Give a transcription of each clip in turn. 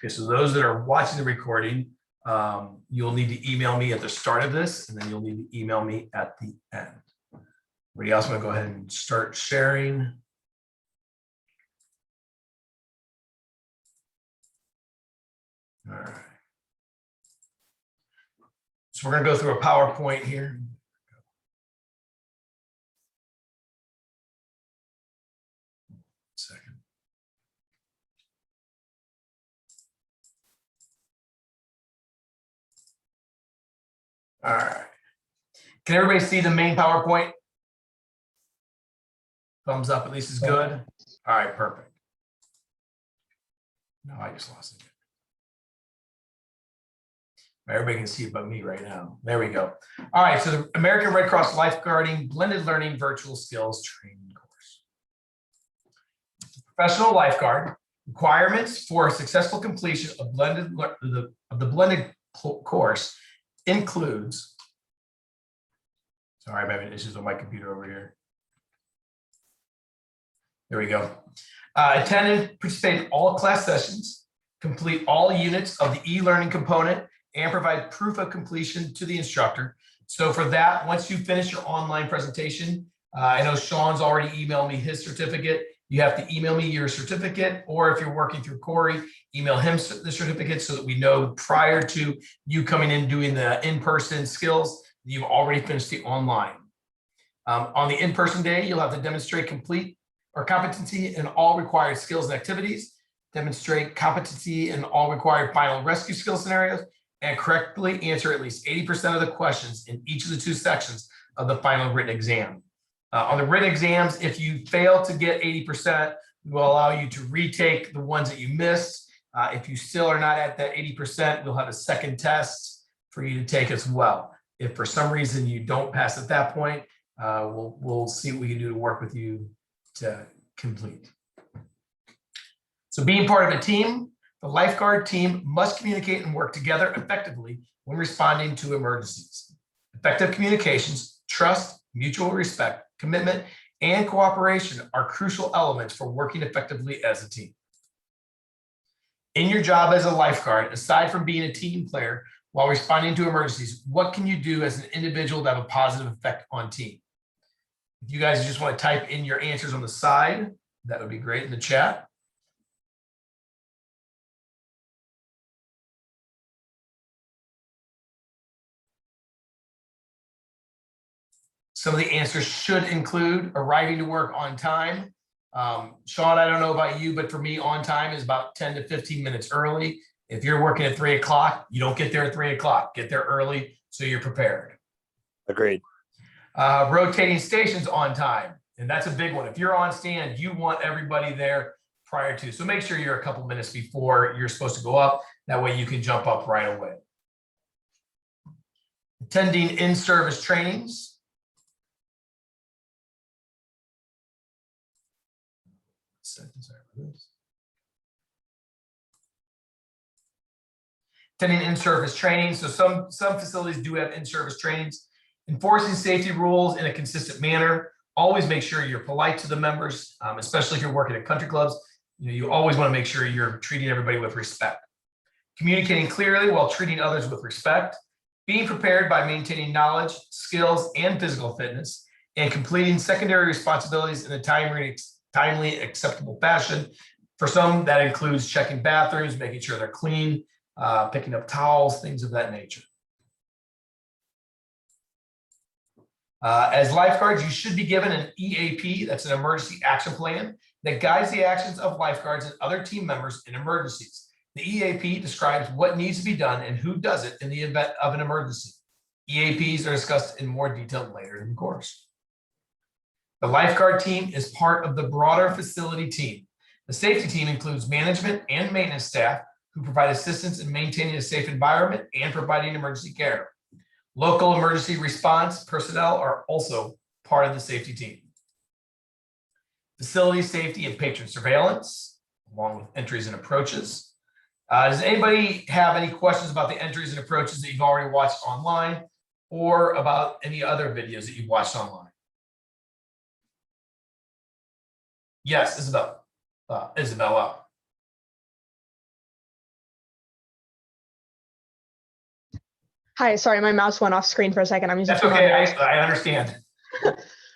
Okay, so those that are watching the recording, you'll need to email me at the start of this, and then you'll need to email me at the end. Everybody else want to go ahead and start sharing? All right. So we're going to go through a PowerPoint here. Second. All right. Can everybody see the main PowerPoint? Thumbs up, at least is good. All right, perfect. No, I just lost it. Everybody can see it but me right now. There we go. All right, so the American Red Cross Lifeguarding Blended Learning Virtual Skills Training Course. Professional lifeguard requirements for successful completion of the blended course includes. Sorry, I'm having issues with my computer over here. There we go. Attend and participate in all class sessions, complete all units of the e-learning component, and provide proof of completion to the instructor. So for that, once you finish your online presentation, I know Sean's already emailed me his certificate. You have to email me your certificate, or if you're working through Corey, email him the certificate so that we know prior to you coming in doing the in-person skills, you've already finished the online. On the in-person day, you'll have to demonstrate competency in all required skills and activities, demonstrate competency in all required final rescue skill scenarios, and correctly answer at least 80% of the questions in each of the 2 sections of the final written exam. On the written exams, if you fail to get 80%, we will allow you to retake the ones that you missed. If you still are not at that 80%, we'll have a second test for you to take as well. If for some reason you don't pass at that point, we'll see what we can do to work with you to complete. So being part of a team, the lifeguard team must communicate and work together effectively when responding to emergencies. Effective communications, trust, mutual respect, commitment, and cooperation are crucial elements for working effectively as a team. In your job as a lifeguard, aside from being a team player while responding to emergencies, what can you do as an individual to have a positive effect on team? If you guys just want to type in your answers on the side, that would be great in the chat. Some of the answers should include arriving to work on time. Sean, I don't know about you, but for me, on time is about 10 to 15 minutes early. If you're working at 3 o'clock, you don't get there at 3 o'clock. Get there early so you're prepared. Agreed. Rotating stations on time. And that's a big one. If you're on stand, you want everybody there prior to. So make sure you're a couple minutes before you're supposed to go up. That way you can jump up right away. Attending in-service trainings. Attending in-service training. So some facilities do have in-service trainings. Enforcing safety rules in a consistent manner. Always make sure you're polite to the members, especially if you're working at country clubs. You always want to make sure you're treating everybody with respect. Communicating clearly while treating others with respect. Being prepared by maintaining knowledge, skills, and physical fitness, and completing secondary responsibilities in a timely, acceptable fashion. For some, that includes checking bathrooms, making sure they're clean, picking up towels, things of that nature. As lifeguards, you should be given an EAP, that's an emergency action plan, that guides the actions of lifeguards and other team members in emergencies. The EAP describes what needs to be done and who does it in the event of an emergency. EAPs are discussed in more detail later in the course. The lifeguard team is part of the broader facility team. The safety team includes management and maintenance staff who provide assistance in maintaining a safe environment and providing emergency care. Local emergency response personnel are also part of the safety team. Facility safety and patron surveillance, along with entries and approaches. Does anybody have any questions about the entries and approaches that you've already watched online, or about any other videos that you've watched online? Yes, Isabella. Hi, sorry, my mouse went off screen for a second. I'm using That's two okay. monitors. I understand.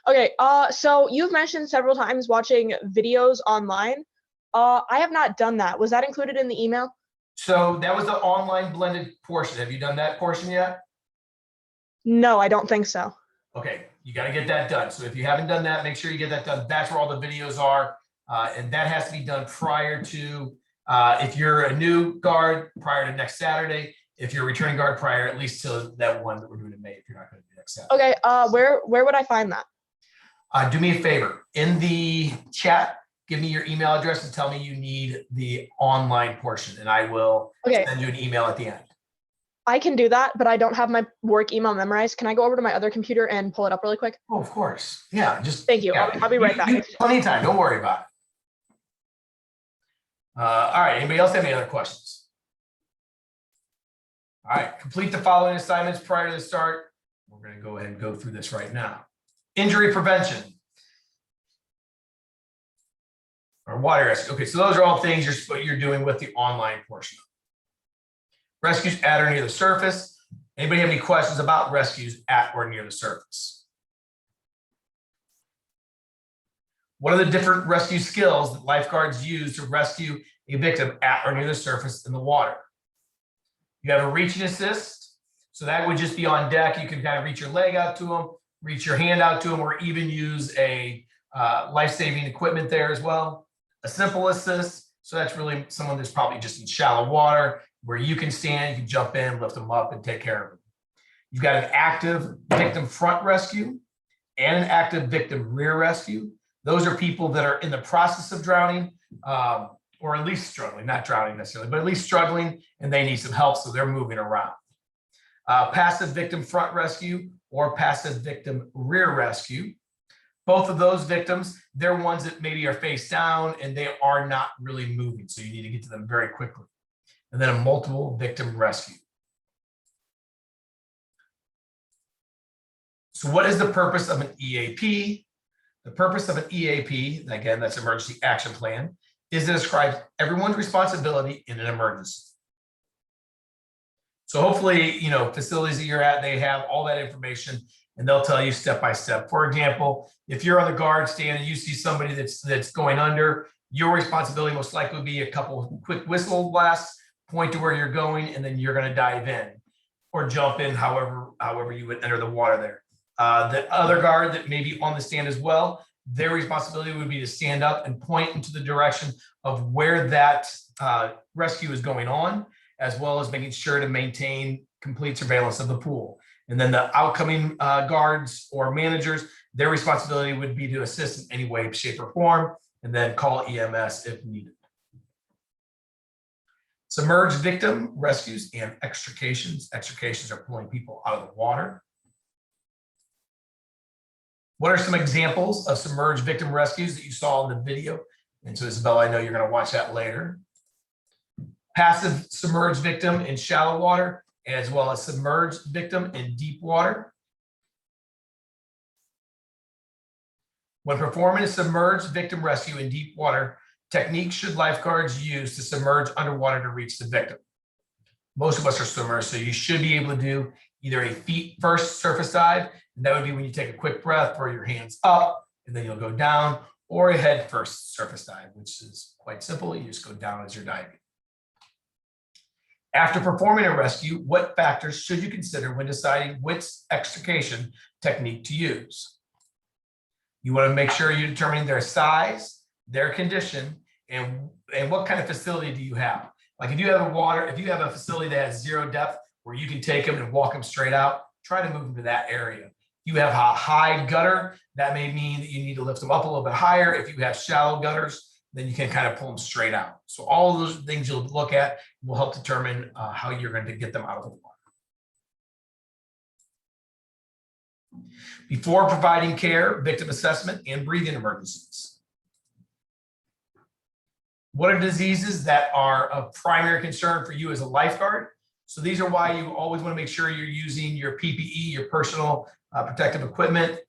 Okay, so you've mentioned several times watching videos online. I have not done that. Was that included in the email? So that was the online blended portion. Have you done that portion yet? No, I don't think so. Okay, you got to get that done. So if you haven't done that, make sure you get that done. That's where all the videos are. And that has to be done prior to, if you're a new guard, prior to next Saturday. If you're a returning guard, prior at least to that one that we're doing in May, if you're not going to do next Saturday. Okay, where would I find that? Do me a favor. In the chat, give me your email address and tell me you need the online portion, and I will send you an email at the end. I can do that, but I don't have my work email memorized. Can I go over to my other computer and pull it up really quick? Oh, of course. Yeah, just thank you. Yeah. I'll be right back. Plenty of time. Don't worry about it. All right. Anybody else have any other questions? All right. Complete the following assignments prior to the start. We're going to go ahead and go through this right now. Injury prevention or water rescue. Okay, so those are all things you're doing with the online portion. Rescues at or near the surface. Anybody have any questions about rescues at or near the surface? What are the different rescue skills that lifeguards use to rescue a victim at or near the surface in the water? You have a reach and assist. So that would just be on deck. You can kind of reach your leg out to them, reach your hand out to them, or even use a life-saving equipment there as well. A simple assist. So that's really someone that's probably just in shallow water where you can stand, you can jump in, lift them up, and take care of them. You've got an active victim front rescue and an active victim rear rescue. Those are people that are in the process of drowning, or at least struggling, not drowning necessarily, but at least struggling, and they need some help, so they're moving around. Passive victim front rescue or passive victim rear rescue. Both of those victims, they're ones that maybe are face down and they are not really moving, so you need to get to them very quickly. And then a multiple victim rescue. So what is the purpose of an EAP? The purpose of an EAP, again, that's Emergency Action Plan, is to describe everyone's responsibility in an emergency. So hopefully, you know, facilities that you're at, they have all that information and they'll tell you step by step. For example, if you're on the guard stand and you see somebody that's going under, your responsibility most likely would be a couple of quick whistle blasts, point to where you're going, and then you're going to dive in or jump in however you would enter the water there. The other guard that may be on the stand as well, their responsibility would be to stand up and point into the direction of where that rescue is going on, as well as making sure to maintain complete surveillance of the pool. And then the outcoming guards or managers, their responsibility would be to assist in any way, shape, or form, and then call EMS if needed. Submerged victim rescues and extrications. Extrications are pulling people out of the water. What are some examples of submerged victim rescues that you saw in the video? And so Isabella, I know you're going to watch that later. Passive submerged victim in shallow water, as well as submerged victim in deep water. When performing a submerged victim rescue in deep water, techniques should lifeguards use to submerge underwater to reach the victim? Most of us are swimmers, so you should be able to do either a feet first surface dive, and that would be when you take a quick breath, throw your hands up, and then you'll go down, or a head first surface dive, which is quite simple. You just go down as you're diving. After performing a rescue, what factors should you consider when deciding which extrication technique to use? You want to make sure you're determining their size, their condition, and what kind of facility do you have? Like if you have a facility that has zero depth where you can take them and walk them straight out, try to move them to that area. If you have a high gutter, that may mean that you need to lift them up a little bit higher. If you have shallow gutters, then you can kind of pull them straight out. So all of those things you'll look at will help determine how you're going to get them out of the water. Before providing care, victim assessment, and breathing emergencies. What are diseases that are of primary concern for you as a lifeguard? So these are why you always want to make sure you're using your PPE, your personal protective equipment.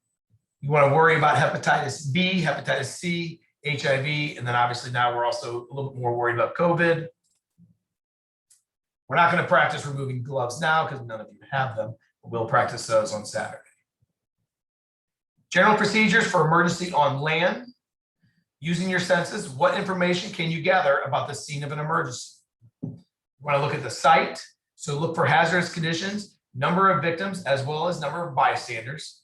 You want to worry about hepatitis B, hepatitis C, HIV, and then obviously now we're also a little bit more worried about COVID. We're not going to practice removing gloves now because none of you have them, but we'll practice those on Saturday. General procedures for emergency on land. Using your senses, what information can you gather about the scene of an emergency? You want to look at the site, so look for hazardous conditions, number of victims, as well as number of bystanders.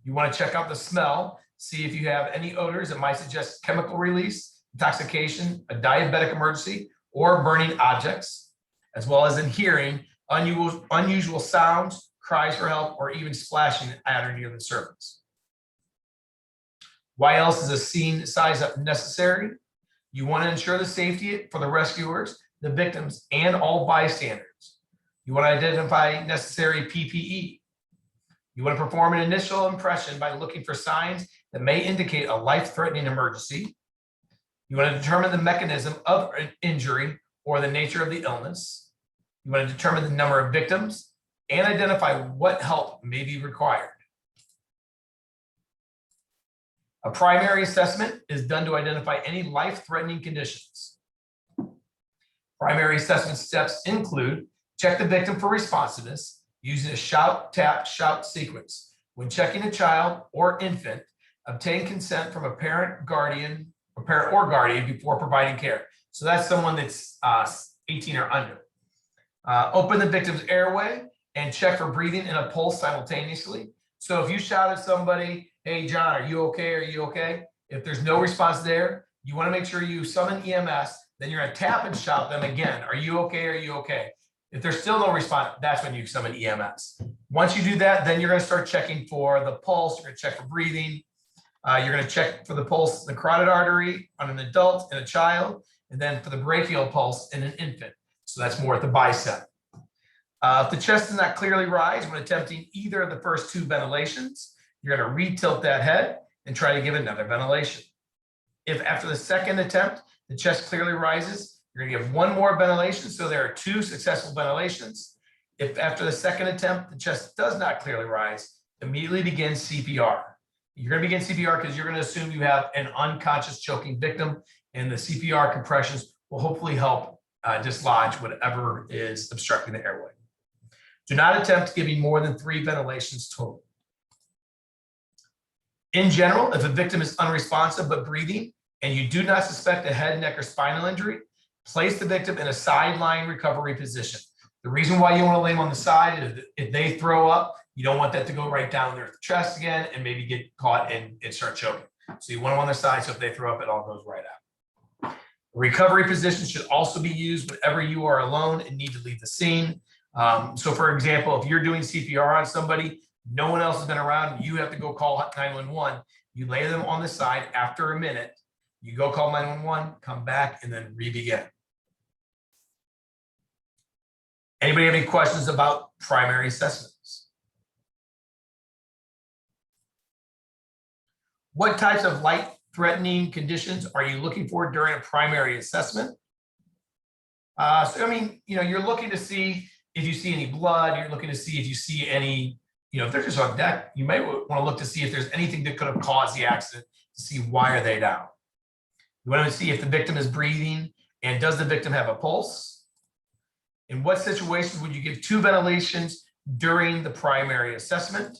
You want to check out the smell, see if you have any odors that might suggest chemical release, intoxication, a diabetic emergency, or burning objects, as well as in hearing, unusual sounds, cries for help, or even splashing at or near the surface. Why else is a scene size up necessary? You want to ensure the safety for the rescuers, the victims, and all bystanders. You want to identify necessary PPE. You want to perform an initial impression by looking for signs that may indicate a life-threatening emergency. You want to determine the mechanism of an injury or the nature of the illness. You want to determine the number of victims and identify what help may be required. A primary assessment is done to identify any life-threatening conditions. Primary assessment steps include check the victim for responsiveness using a shout, tap, shout sequence. When checking a child or infant, obtain consent from a parent, guardian, or parent or guardian before providing care. So that's someone that's 18 or under. Open the victim's airway and check for breathing and a pulse simultaneously. So if you shout at somebody, hey, John, are you okay? Are you okay? If there's no response there, you want to make sure you summon EMS. Then you're going to tap and shout them again. Are you okay? Are you okay? If there's still no response, that's when you summon EMS. Once you do that, then you're going to start checking for the pulse. You're going to check for breathing. You're going to check for the pulse, the carotid artery on an adult and a child, and then for the brachial pulse in an infant. So that's more at the bicep. If the chest is not clearly rise when attempting either of the first two ventilations, you're going to re-tilt that head and try to give another ventilation. If after the second attempt, the chest clearly rises, you're going to give one more ventilation. So there are two successful ventilations. If after the second attempt, the chest does not clearly rise, immediately begin CPR. You're going to begin CPR because you're going to assume you have an unconscious choking victim, and the CPR compressions will hopefully help dislodge whatever is obstructing the airway. Do not attempt giving more than 3 ventilations total. In general, if a victim is unresponsive but breathing and you do not suspect a head, neck, or spinal injury, place the victim in a sideline recovery position. The reason why you want to lay them on the side is if they throw up, you don't want that to go right down their chest again and maybe get caught and start choking. So you want them on the side, so if they throw up, it all goes right out. Recovery position should also be used whenever you are alone and need to leave the scene. So for example, if you're doing CPR on somebody, no one else has been around, you have to go call 911. You lay them on the side after a minute, you go call 911, come back, and then re-begin. Anybody have any questions about primary assessments? What types of life-threatening conditions are you looking for during a primary assessment? So, I mean, you're looking to see if you see any blood, you're looking to see if you see any, if they're just on deck, you may want to look to see if there's anything that could have caused the accident to see why are they down. You want to see if the victim is breathing and does the victim have a pulse? In what situations would you give 2 ventilations during the primary assessment?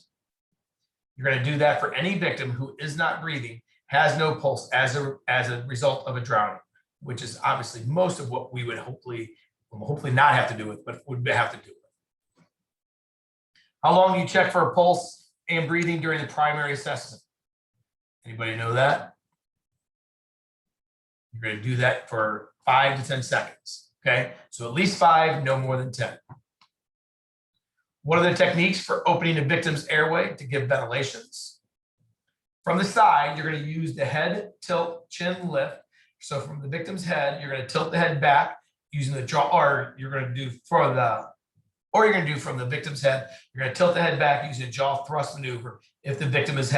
You're going to do that for any victim who is not breathing, has no pulse as a result of a drowning, which is obviously most of what we would hopefully not have to do with, but would have to do with. How long do you check for a pulse and breathing during the primary assessment? Anybody know that? You're going to do that for 5 to 10 seconds. Okay, so at least 5, no more than 10. What are the techniques for opening a victim's airway to give ventilations? From the side, you're going to use the head tilt, chin lift. So from the victim's head, you're going to tilt the head back using the jaw, or you're going to do from the victim's head, you're going to tilt the head back using a jaw thrust maneuver if the victim is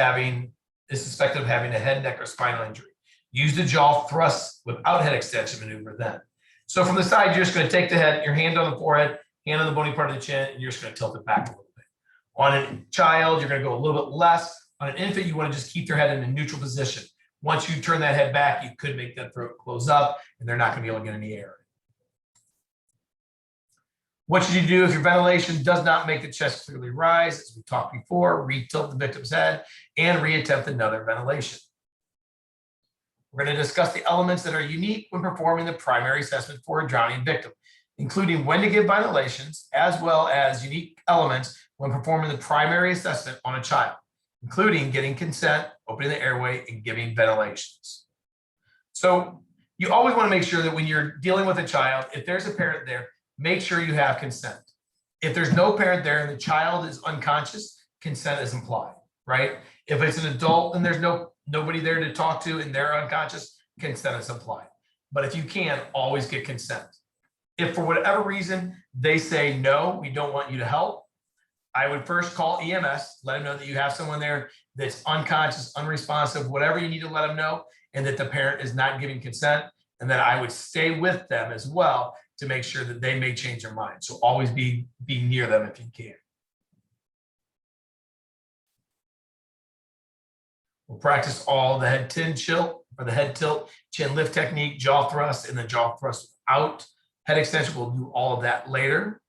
suspected of having a head, neck, or spinal injury. Use the jaw thrust without head extension maneuver then. So from the side, you're just going to take the head, your hand on the forehead, hand on the bony part of the chin, and you're just going to tilt it back a little bit. On a child, you're going to go a little bit less. On an infant, you want to just keep their head in a neutral position. Once you turn that head back, you could make that throat close up, and they're not going to be able to get any air. What should you do if your ventilation does not make the chest clearly rise? As we talked before, re-tilt the victim's head and reattempt another ventilation. We're going to discuss the elements that are unique when performing the primary assessment for a drowning victim, including when to give ventilations, as well as unique elements when performing the primary assessment on a child, including getting consent, opening the airway, and giving ventilations. So you always want to make sure that when you're dealing with a child, if there's a parent there, make sure you have consent. If there's no parent there and the child is unconscious, consent is implied, right? If it's an adult and there's nobody there to talk to and they're unconscious, consent is implied. But if you can, always get consent. If for whatever reason they say, no, we don't want you to help, I would first call EMS, let them know that you have someone there that's unconscious, unresponsive, whatever you need to let them know, and that the parent is not giving consent. And then I would stay with them as well to make sure that they may change their mind. So always be near them if you can. We'll practice all the head tilt or the head tilt, chin lift technique, jaw thrust, and the jaw thrust out. Head extension, we'll do all of that later.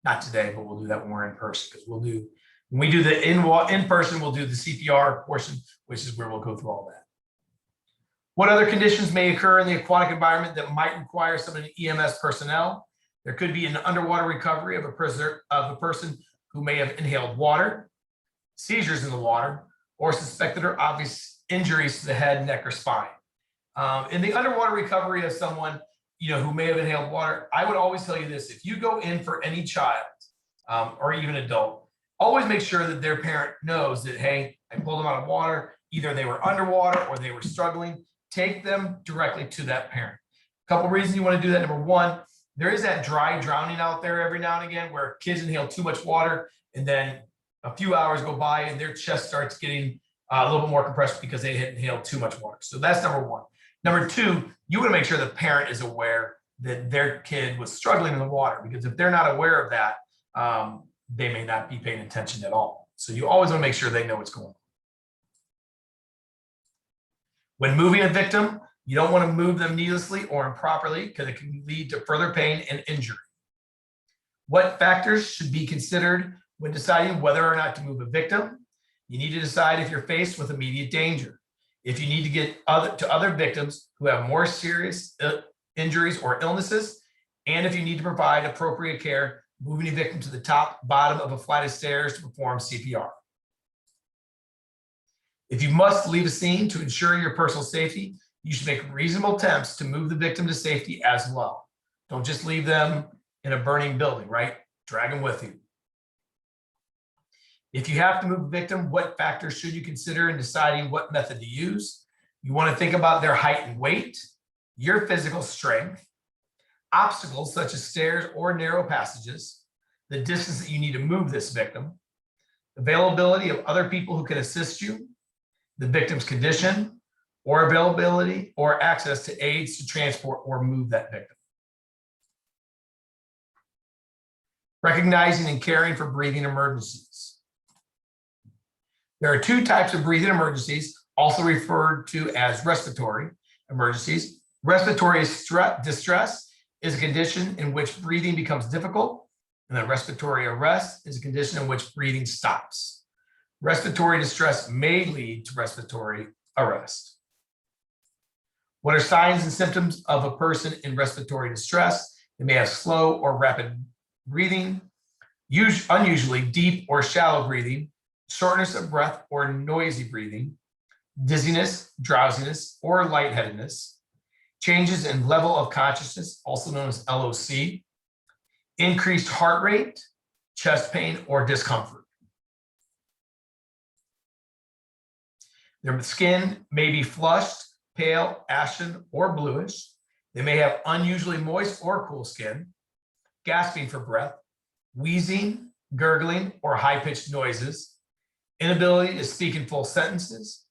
Not today, but we'll do that when we're in person, because when we do the in person, we'll do the CPR portion, which is where we'll go through all that. What other conditions may occur in the aquatic environment that might require some of the EMS personnel? There could be an underwater recovery of a person who may have inhaled water, seizures in the water, or suspected or obvious injuries to the head, neck, or spine. In the underwater recovery of someone who may have inhaled water, I would always tell you this: if you go in for any child or even adult, always make sure that their parent knows that, hey, I pulled them out of water, either they were underwater or they were struggling. Take them directly to that parent. A couple reasons you want to do that. Number one, there is that dry drowning out there every now and again where kids inhale too much water and then a few hours go by and their chest starts getting a little bit more compressed because they had inhaled too much water. So that's number one. Number two, you want to make sure the parent is aware that their kid was struggling in the water, because if they're not aware of that, they may not be paying attention at all. So you always want to make sure they know what's going on. When moving a victim, you don't want to move them needlessly or improperly, because it can lead to further pain and injury. What factors should be considered when deciding whether or not to move a victim? You need to decide if you're faced with immediate danger, if you need to get to other victims who have more serious injuries or illnesses, and if you need to provide appropriate care, moving a victim to the top, bottom of a flight of stairs to perform CPR. If you must leave a scene to ensure your personal safety, you should make reasonable attempts to move the victim to safety as well. Don't just leave them in a burning building, right? Drag them with you. If you have to move a victim, what factors should you consider in deciding what method to use? You want to think about their height and weight, your physical strength, obstacles such as stairs or narrow passages, the distance that you need to move this victim, availability of other people who can assist you, the victim's condition, or availability or access to aids to transport or move that victim. Recognizing and caring for breathing emergencies. There are two types of breathing emergencies, also referred to as respiratory emergencies. Respiratory distress is a condition in which breathing becomes difficult, and then respiratory arrest is a condition in which breathing stops. Respiratory distress may lead to respiratory arrest. What are signs and symptoms of a person in respiratory distress? They may have slow or rapid breathing, unusually deep or shallow breathing, shortness of breath or noisy breathing, dizziness, drowsiness, or lightheadedness, changes in level of consciousness, also known as LOC, increased heart rate, chest pain, or discomfort. Their skin may be flushed, pale, ashen, or bluish. They may have unusually moist or cool skin, gasping for breath, wheezing, gurgling, or high-pitched noises, inability to speak in full sentences,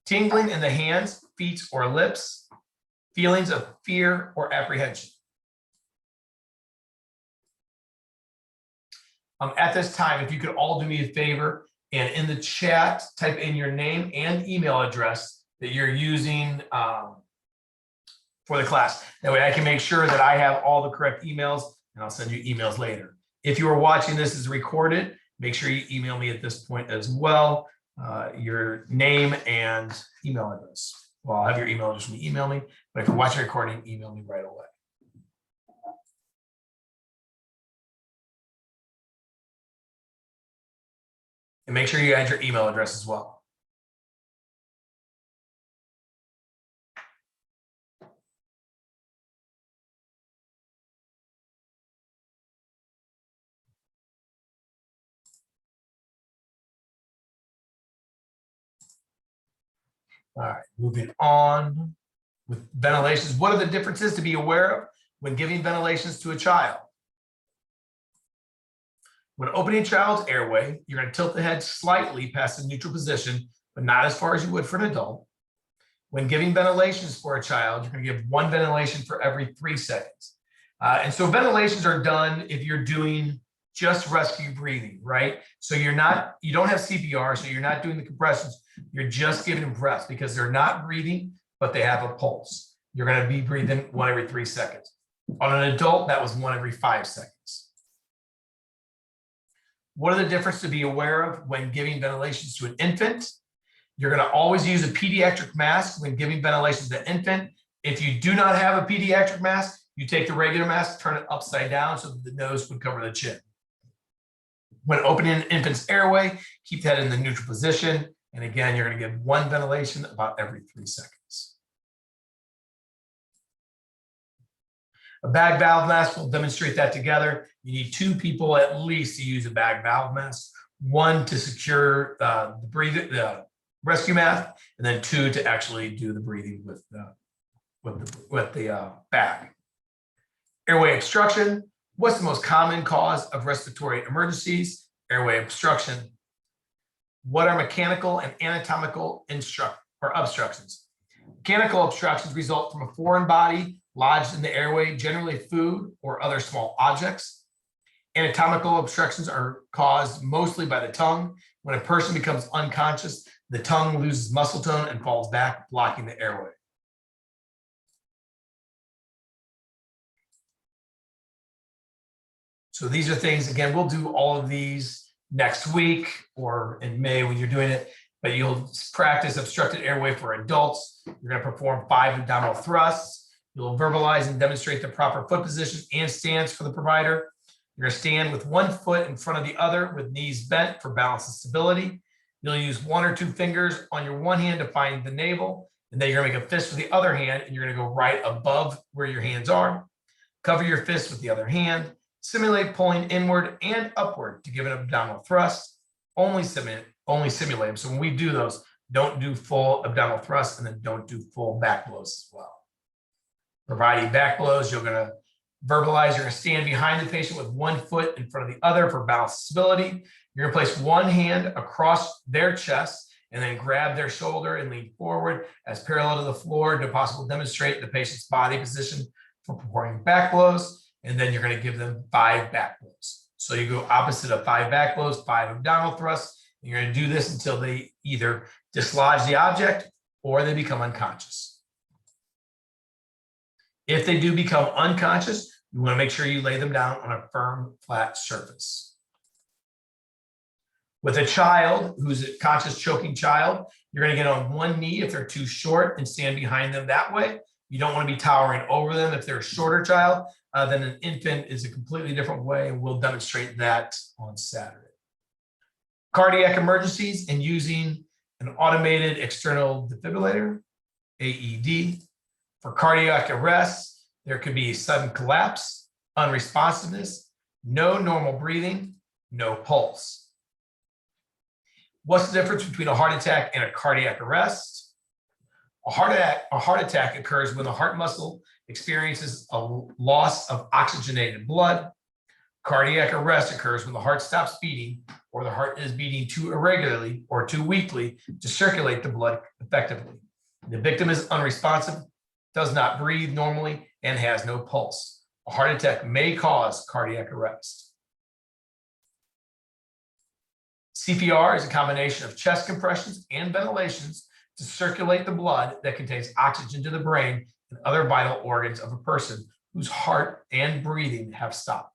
tingling in the hands, feet, or lips, feelings of fear or apprehension. At this time, if you could all do me a favor and in the chat, type in your name and email address that you're using for the class. That way I can make sure that I have all the correct emails and I'll send you emails later. If you are watching this as recorded, make sure you email me at this point as well, your name and email address. Well, I'll have your email address when you email me, but if you're watching a recording, email me right away. And make sure you add your email address as well. All right, moving on with ventilations. What are the differences to be aware of when giving ventilations to a child? When opening a child's airway, you're going to tilt the head slightly past the neutral position, but not as far as you would for an adult. When giving ventilations for a child, you're going to give one ventilation for every 3 seconds. And so ventilations are done if you're doing just rescue breathing, right? So you don't have CPR, so you're not doing the compressions. You're just giving them breath because they're not breathing, but they have a pulse. You're going to be breathing 1 every 3 seconds. On an adult, that was 1 every 5 seconds. What are the differences to be aware of when giving ventilations to an infant? You're going to always use a pediatric mask when giving ventilations to an infant. If you do not have a pediatric mask, you take the regular mask, turn it upside down so that the nose would cover the chin. When opening an infant's airway, keep that in the neutral position. And again, you're going to give 1 ventilation about every 3 seconds. A bag valve mask, we'll demonstrate that together. You need 2 people at least to use a bag valve mask. 1 to secure the rescue mask, and then 2 to actually do the breathing with the bag. Airway obstruction. What's the most common cause of respiratory emergencies? Airway obstruction. What are mechanical and anatomical obstructions? Mechanical obstructions result from a foreign body lodged in the airway, generally food or other small objects. Anatomical obstructions are caused mostly by the tongue. When a person becomes unconscious, the tongue loses muscle tone and falls back, blocking the airway. So these are things, again, we'll do all of these next week or in May when you're doing it, but you'll practice obstructed airway for adults. You're going to perform 5 abdominal thrusts. You'll verbalize and demonstrate the proper foot position and stance for the provider. You're going to stand with 1 foot in front of the other with knees bent for balance and stability. You'll use 1 or 2 fingers on your one hand to find the navel, and then you're going to make a fist with the other hand, and you're going to go right above where your hands are. Cover your fist with the other hand. Simulate pulling inward and upward to give an abdominal thrust. Only simulate them. So when we do those, don't do full abdominal thrust, and then don't do full back blows as well. Providing back blows, you're going to verbalize. You're going to stand behind the patient with 1 foot in front of the other for balance and stability. You're going to place 1 hand across their chest and then grab their shoulder and lean forward as parallel to the floor to possibly demonstrate the patient's body position for performing back blows. And then you're going to give them 5 back blows. So you go opposite of 5 back blows, 5 abdominal thrusts. And you're going to do this until they either dislodge the object or they become unconscious. If they do become unconscious, you want to make sure you lay them down on a firm, flat surface. With a child who's a conscious choking child, you're going to get on 1 knee if they're too short and stand behind them that way. You don't want to be towering over them. If they're a shorter child, then an infant is a completely different way, and we'll demonstrate that on Saturday. Cardiac emergencies and using an automated external defibrillator, AED. For cardiac arrest, there could be sudden collapse, unresponsiveness, no normal breathing, no pulse. What's the difference between a heart attack and a cardiac arrest? A heart attack occurs when the heart muscle experiences a loss of oxygenated blood. Cardiac arrest occurs when the heart stops beating or the heart is beating too irregularly or too weakly to circulate the blood effectively. The victim is unresponsive, does not breathe normally, and has no pulse. A heart attack may cause cardiac arrest. CPR is a combination of chest compressions and ventilations to circulate the blood that contains oxygen to the brain and other vital organs of a person whose heart and breathing have stopped.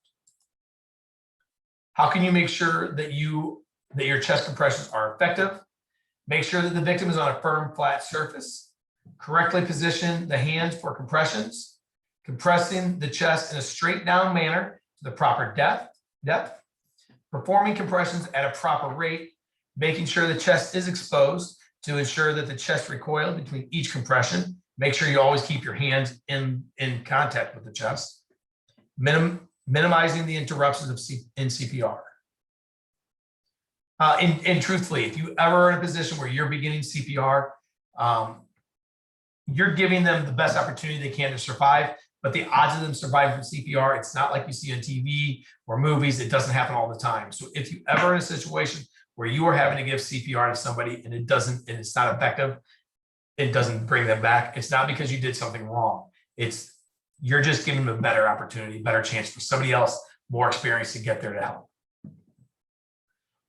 How can you make sure that your chest compressions are effective? Make sure that the victim is on a firm, flat surface. Correctly position the hands for compressions. Compressing the chest in a straight down manner to the proper depth. Performing compressions at a proper rate. Making sure the chest is exposed to ensure that the chest recoils between each compression. Make sure you always keep your hands in contact with the chest. Minimizing the interruptions in CPR. And truthfully, if you ever are in a position where you're beginning CPR, you're giving them the best opportunity they can to survive, but the odds of them surviving from CPR, it's not like you see on TV or movies. It doesn't happen all the time. So if you ever in a situation where you are having to give CPR to somebody and it's not effective, it doesn't bring them back, it's not because you did something wrong. You're just giving them a better opportunity, better chance for somebody else more experienced to get there to help.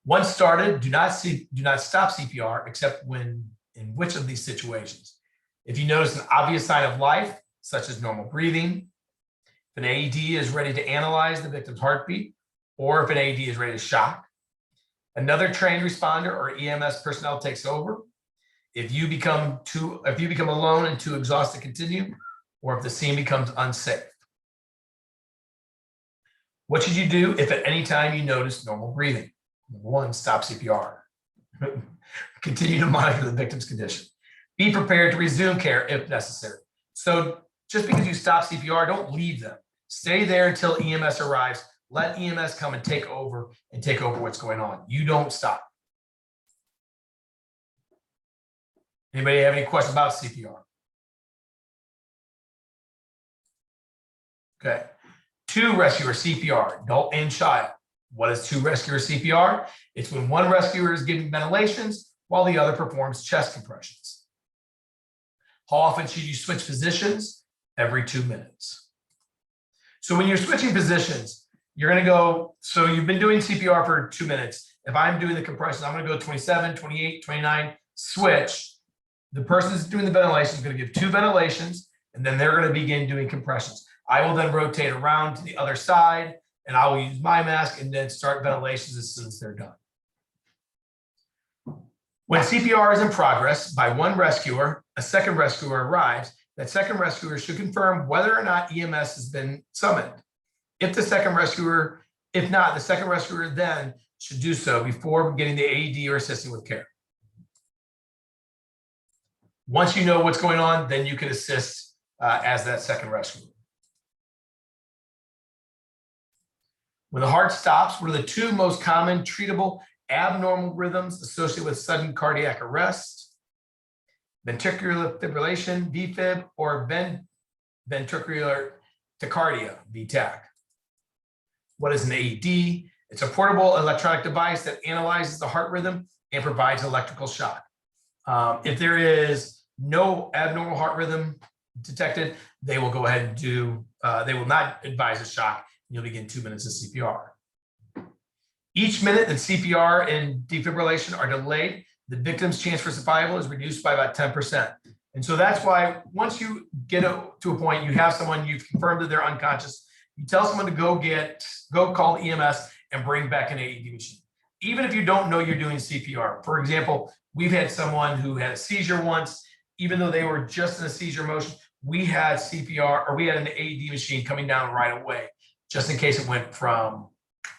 Once started, do not stop CPR except when in which of these situations? If you notice an obvious sign of life, such as normal breathing, if an AED is ready to analyze the victim's heartbeat, or if an AED is ready to shock, another trained responder or EMS personnel takes over, if you become alone and too exhausted to continue, or if the scene becomes unsafe. What should you do if at any time you notice normal breathing? Number one, stop CPR. Continue to monitor the victim's condition. Be prepared to resume care if necessary. So just because you stop CPR, don't leave them. Stay there until EMS arrives. Let EMS come and take over what's going on. You don't stop. Anybody have any questions about CPR? Okay. 2 rescuer CPR, adult and child. What is 2 rescuer CPR? It's when one rescuer is giving ventilations while the other performs chest compressions. How often should you switch positions? Every 2 minutes. So when you're switching positions, you're going to go, so you've been doing CPR for 2 minutes. If I'm doing the compression, I'm going to go 27, 28, 29, switch. The person who's doing the ventilation is going to give 2 ventilations, and then they're going to begin doing compressions. I will then rotate around to the other side, and I will use my mask and then start ventilations as soon as they're done. When CPR is in progress by one rescuer, a second rescuer arrives. That second rescuer should confirm whether or not EMS has been summoned. If not, the second rescuer then should do so before getting the AED or assisting with care. Once you know what's going on, then you can assist as that second rescuer. When the heart stops, what are the 2 most common treatable abnormal rhythms associated with sudden cardiac arrest? Ventricular fibrillation, VFib, or ventricular tachycardia, VTAC. What is an AED? It's a portable electronic device that analyzes the heart rhythm and provides electrical shock. If there is no abnormal heart rhythm detected, they will go ahead and they will not advise a shock. You'll begin 2 minutes of CPR. Each minute that CPR and defibrillation are delayed, the victim's chance for survival is reduced by about 10%. And so that's why once you get to a point, you have someone, you've confirmed that they're unconscious, you tell someone to go call EMS and bring back an AED machine. Even if you don't know you're doing CPR. For example, we've had someone who had a seizure once, even though they were just in a seizure motion, we had CPR, or we had an AED machine coming down right away, just in case it went from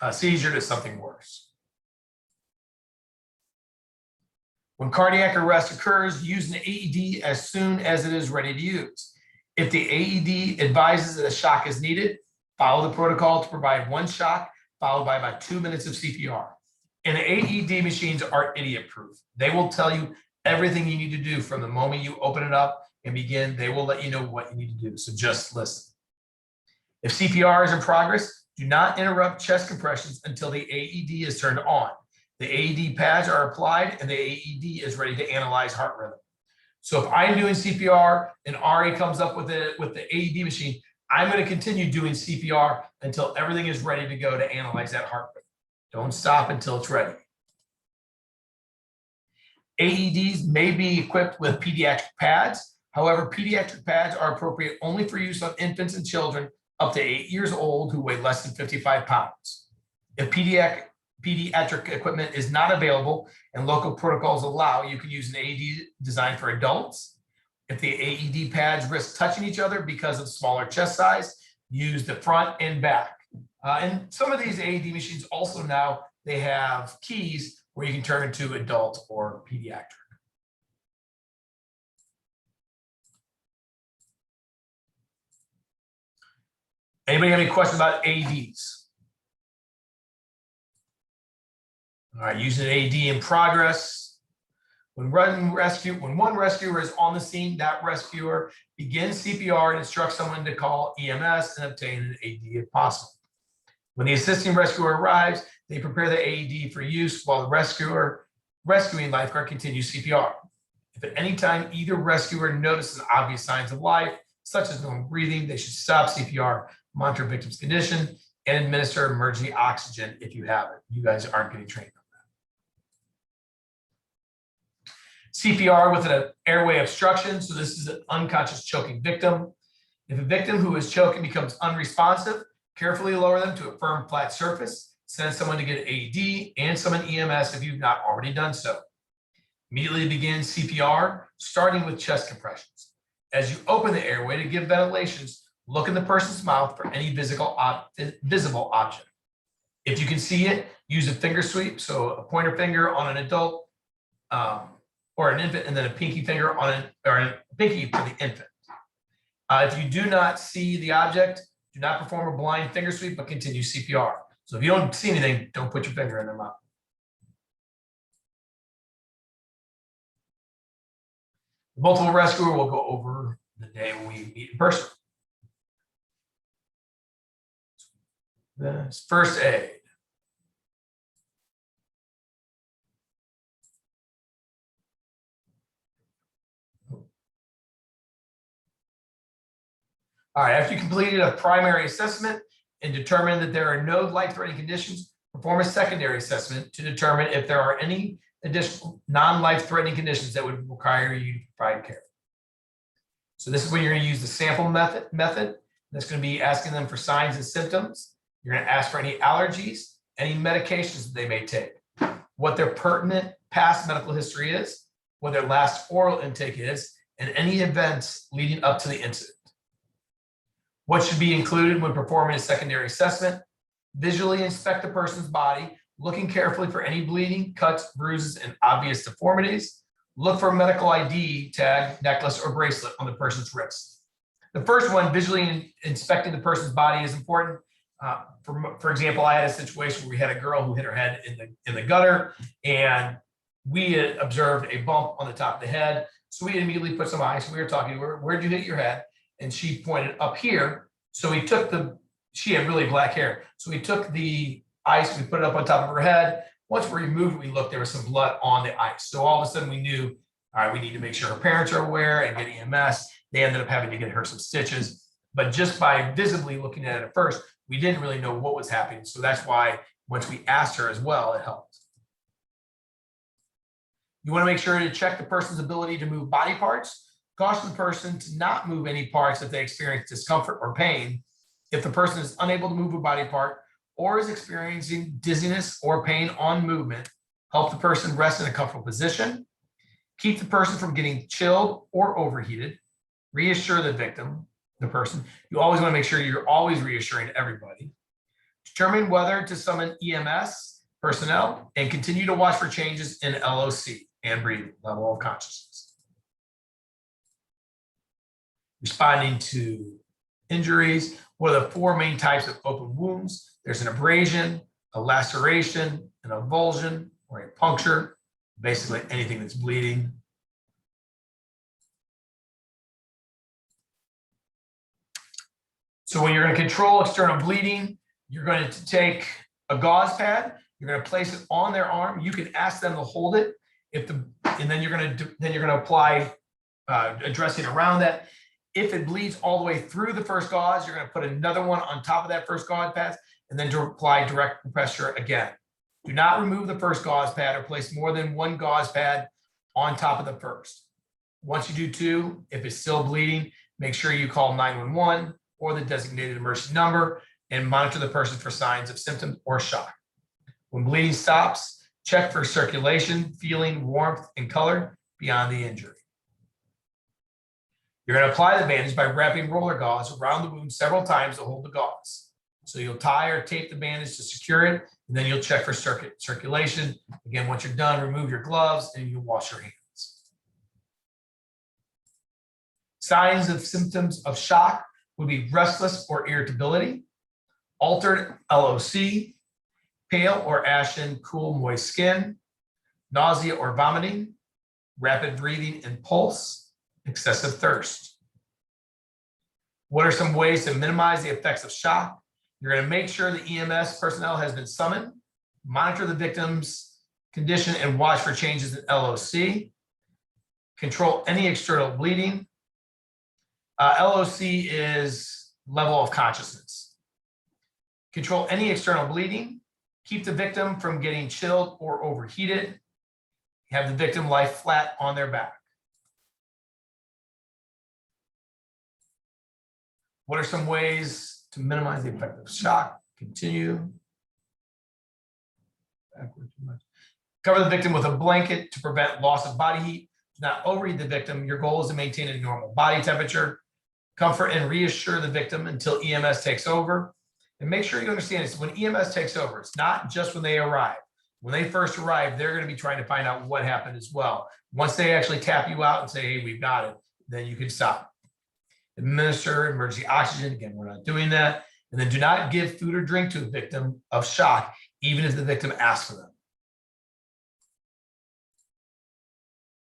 a seizure to something worse. When cardiac arrest occurs, use an AED as soon as it is ready to use. If the AED advises that a shock is needed, follow the protocol to provide 1 shock, followed by about 2 minutes of CPR. And the AED machines are idiot-proof. They will tell you everything you need to do from the moment you open it up and begin. They will let you know what you need to do, so just listen. If CPR is in progress, do not interrupt chest compressions until the AED is turned on. The AED pads are applied and the AED is ready to analyze heart rhythm. So if I'm doing CPR and Ari comes up with the AED machine, I'm going to continue doing CPR until everything is ready to go to analyze that heart rhythm. Don't stop until it's ready. AEDs may be equipped with pediatric pads. However, pediatric pads are appropriate only for use on infants and children up to 8 years old who weigh less than 55 pounds. If pediatric equipment is not available and local protocols allow, you can use an AED designed for adults. If the AED pads risk touching each other because of smaller chest size, use the front and back. And some of these AED machines also now, they have keys where you can turn into adult or pediatric. Anybody have any questions about AEDs? All right, using an AED in progress. When one rescuer is on the scene, that rescuer begins CPR and instructs someone to call EMS and obtain an AED if possible. When the assisting rescuer arrives, they prepare the AED for use while the rescuing lifeguard continues CPR. If at any time either rescuer notices obvious signs of life, such as normal breathing, they should stop CPR, monitor victim's condition, and administer emergency oxygen if you have it. You guys aren't getting trained on that. CPR with an airway obstruction. So this is an unconscious choking victim. If a victim who is choking becomes unresponsive, carefully lower them to a firm, flat surface. Send someone to get an AED and summon EMS if you've not already done so. Immediately begin CPR, starting with chest compressions. As you open the airway to give ventilations, look in the person's mouth for any visible object. If you can see it, use a finger sweep, so a pointer finger on an adult or an infant, and then a pinky finger on a pinky for the infant. If you do not see the object, do not perform a blind finger sweep, but continue CPR. So if you don't see anything, don't put your finger in their mouth. The multiple rescuer will go over the day when we meet in person. This first aid. All right, after you completed a primary assessment and determined that there are no life-threatening conditions, perform a secondary assessment to determine if there are any additional non-life-threatening conditions that would require you to provide care. So this is when you're going to use the sample method. That's going to be asking them for signs and symptoms. You're going to ask for any allergies, any medications that they may take, what their pertinent past medical history is, what their last oral intake is, and any events leading up to the incident. What should be included when performing a secondary assessment? Visually inspect the person's body, looking carefully for any bleeding, cuts, bruises, and obvious deformities. Look for a medical ID tag, necklace, or bracelet on the person's wrist. The first one, visually inspecting the person's body, is important. For example, I had a situation where we had a girl who hit her head in the gutter, and we had observed a bump on the top of the head. So we immediately put some ice. We were talking to her, where'd you hit your head? And she pointed up here. So we took she had really black hair. So we took the ice, we put it up on top of her head. Once we removed it, we looked, there was some blood on the ice. So all of a sudden we knew, all right, we need to make sure her parents are aware and get EMS. They ended up having to get her some stitches. But just by visibly looking at it at first, we didn't really know what was happening. So that's why once we asked her as well, it helped. You want to make sure to check the person's ability to move body parts. Caution the person to not move any parts if they experience discomfort or pain. If the person is unable to move a body part or is experiencing dizziness or pain on movement, help the person rest in a comfortable position. Keep the person from getting chilled or overheated. Reassure the victim, the person. You always want to make sure you're always reassuring everybody. Determine whether to summon EMS personnel and continue to watch for changes in LOC and breathing, level of consciousness. Responding to injuries. What are the 4 main types of open wounds? There's an abrasion, a laceration, an avulsion, or a puncture, basically anything that's bleeding. So when you're going to control external bleeding, you're going to take a gauze pad, you're going to place it on their arm. You can ask them to hold it, and then you're going to apply a dressing around that. If it bleeds all the way through the first gauze, you're going to put another one on top of that first gauze pad, and then to apply direct pressure again. Do not remove the first gauze pad or place more than 1 gauze pad on top of the first. Once you do 2, if it's still bleeding, make sure you call 911 or the designated emergency number and monitor the person for signs of symptoms or shock. When bleeding stops, check for circulation, feeling, warmth, and color beyond the injury. You're going to apply the bandage by wrapping roller gauze around the wound several times to hold the gauze. So you'll tie or tape the bandage to secure it, and then you'll check for circulation. Again, once you're done, remove your gloves and you wash your hands. Signs of symptoms of shock would be restless or irritability, altered LOC, pale or ashen, cool, moist skin, nausea or vomiting, rapid breathing and pulse, excessive thirst. What are some ways to minimize the effects of shock? You're going to make sure the EMS personnel has been summoned, monitor the victim's condition and watch for changes in LOC, control any external bleeding. LOC is level of consciousness. Control any external bleeding, keep the victim from getting chilled or overheated, have the victim lie flat on their back. What are some ways to minimize the effect of shock? Continue. Backward too much. Cover the victim with a blanket to prevent loss of body heat. Do not overheat the victim. Your goal is to maintain a normal body temperature. Comfort and reassure the victim until EMS takes over. And make sure you understand this, when EMS takes over, it's not just when they arrive. When they first arrive, they're going to be trying to find out what happened as well. Once they actually tap you out and say, hey, we've got it, then you can stop. Administer emergency oxygen. Again, we're not doing that. And then do not give food or drink to a victim of shock, even if the victim asks for them.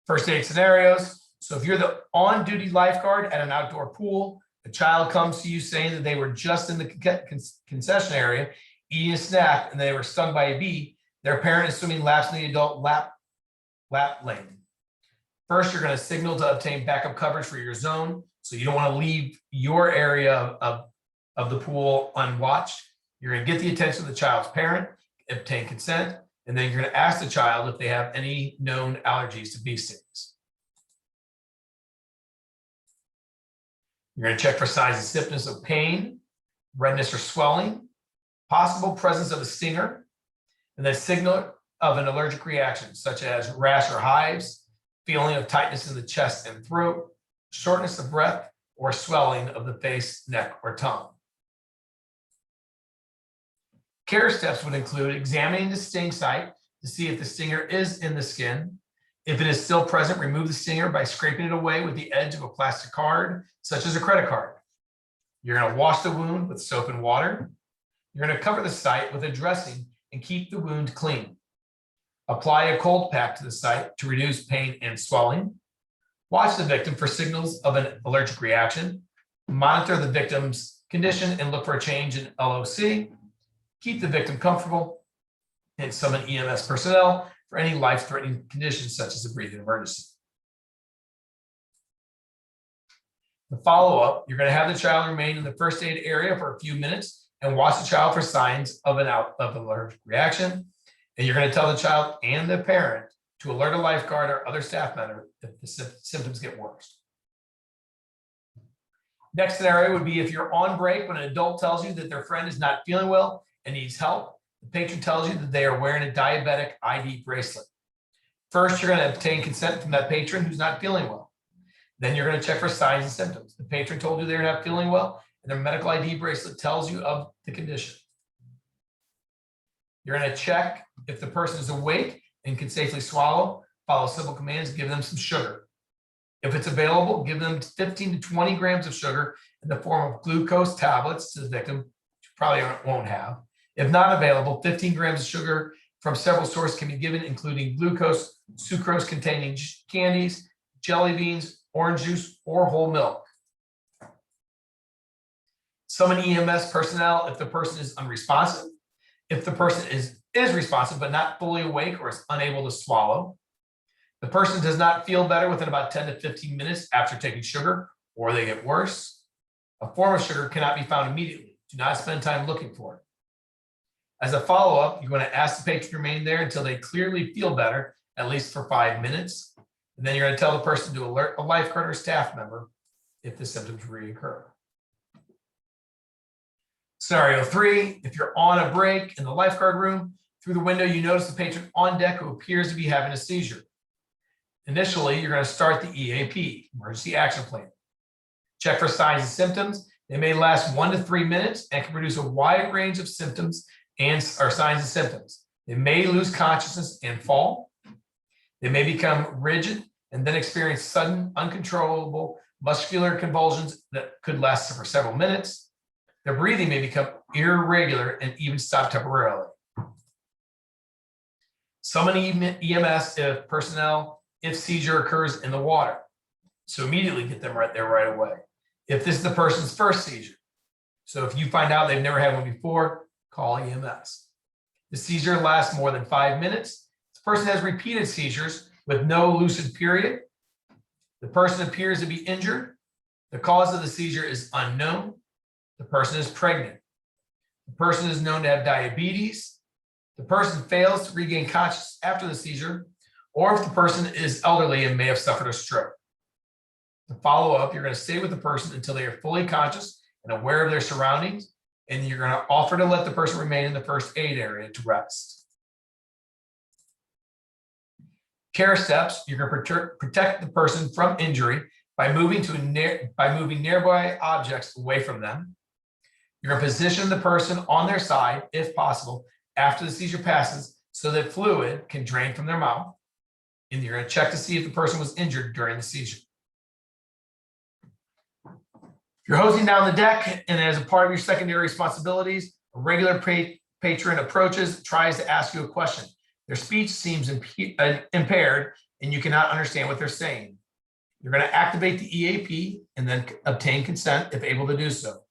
First aid scenarios. So if you're the on-duty lifeguard at an outdoor pool, a child comes to you saying that they were just in the concession area eating a snack and they were stung by a bee, their parent is swimming laps in the adult lap lane. First, you're going to signal to obtain backup coverage for your zone. So you don't want to leave your area of the pool unwatched. You're going to get the attention of the child's parent, obtain consent, and then you're going to ask the child if they have any known allergies to bee stings. You're going to check for signs and symptoms of pain, redness or swelling, possible presence of a stinger, and then signal of an allergic reaction, such as rash or hives, feeling of tightness in the chest and throat, shortness of breath, or swelling of the face, neck, or tongue. Care steps would include examining the sting site to see if the stinger is in the skin. If it is still present, remove the stinger by scraping it away with the edge of a plastic card, such as a credit card. You're going to wash the wound with soap and water. You're going to cover the site with a dressing and keep the wound clean. Apply a cold pack to the site to reduce pain and swelling. Watch the victim for signals of an allergic reaction. Monitor the victim's condition and look for a change in LOC. Keep the victim comfortable and summon EMS personnel for any life-threatening conditions such as a breathing emergency. The follow-up, you're going to have the child remain in the first aid area for a few minutes and watch the child for signs of an allergic reaction. And you're going to tell the child and the parent to alert a lifeguard or other staff member if the symptoms get worse. Next scenario would be if you're on break when an adult tells you that their friend is not feeling well and needs help. The patron tells you that they are wearing a diabetic ID bracelet. First, you're going to obtain consent from that patron who's not feeling well. Then you're going to check for signs and symptoms. The patron told you they're not feeling well, and their medical ID bracelet tells you of the condition. You're going to check if the person is awake and can safely swallow, follow simple commands, give them some sugar. If it's available, give them 15 to 20 grams of sugar in the form of glucose tablets to the victim, which you probably won't have. If not available, 15 grams of sugar from several sources can be given, including glucose, sucrose containing candies, jelly beans, orange juice, or whole milk. Summon EMS personnel if the person is unresponsive. If the person is responsive but not fully awake or is unable to swallow. The person does not feel better within about 10 to 15 minutes after taking sugar, or they get worse. A form of sugar cannot be found immediately. Do not spend time looking for it. As a follow-up, you're going to ask the patron to remain there until they clearly feel better, at least for 5 minutes. And then you're going to tell the person to alert a lifeguard or staff member if the symptoms reoccur. Scenario 3, if you're on a break in the lifeguard room, through the window, you notice the patron on deck who appears to be having a seizure. Initially, you're going to start the EAP, emergency action plan. Check for signs and symptoms. They may last 1 to 3 minutes and can produce a wide range of symptoms or signs and symptoms. They may lose consciousness and fall. They may become rigid and then experience sudden, uncontrollable muscular convulsions that could last for several minutes. Their breathing may become irregular and even stop temporarily. Summon EMS if seizure occurs in the water. So immediately get them right there right away. If this is the person's first seizure. So if you find out they've never had one before, call EMS. The seizure lasts more than 5 minutes. The person has repeated seizures with no lucid period. The person appears to be injured. The cause of the seizure is unknown. The person is pregnant. The person is known to have diabetes. The person fails to regain consciousness after the seizure, or if the person is elderly and may have suffered a stroke. To follow up, you're going to stay with the person until they are fully conscious and aware of their surroundings, and you're going to offer to let the person remain in the first aid area to rest. Care steps, you're going to protect the person from injury by moving nearby objects away from them. You're going to position the person on their side, if possible, after the seizure passes so that fluid can drain from their mouth. And you're going to check to see if the person was injured during the seizure. If you're hosing down the deck and as a part of your secondary responsibilities, a regular patron approaches, tries to ask you a question. Their speech seems impaired and you cannot understand what they're saying. You're going to activate the EAP and then obtain consent if able to do so.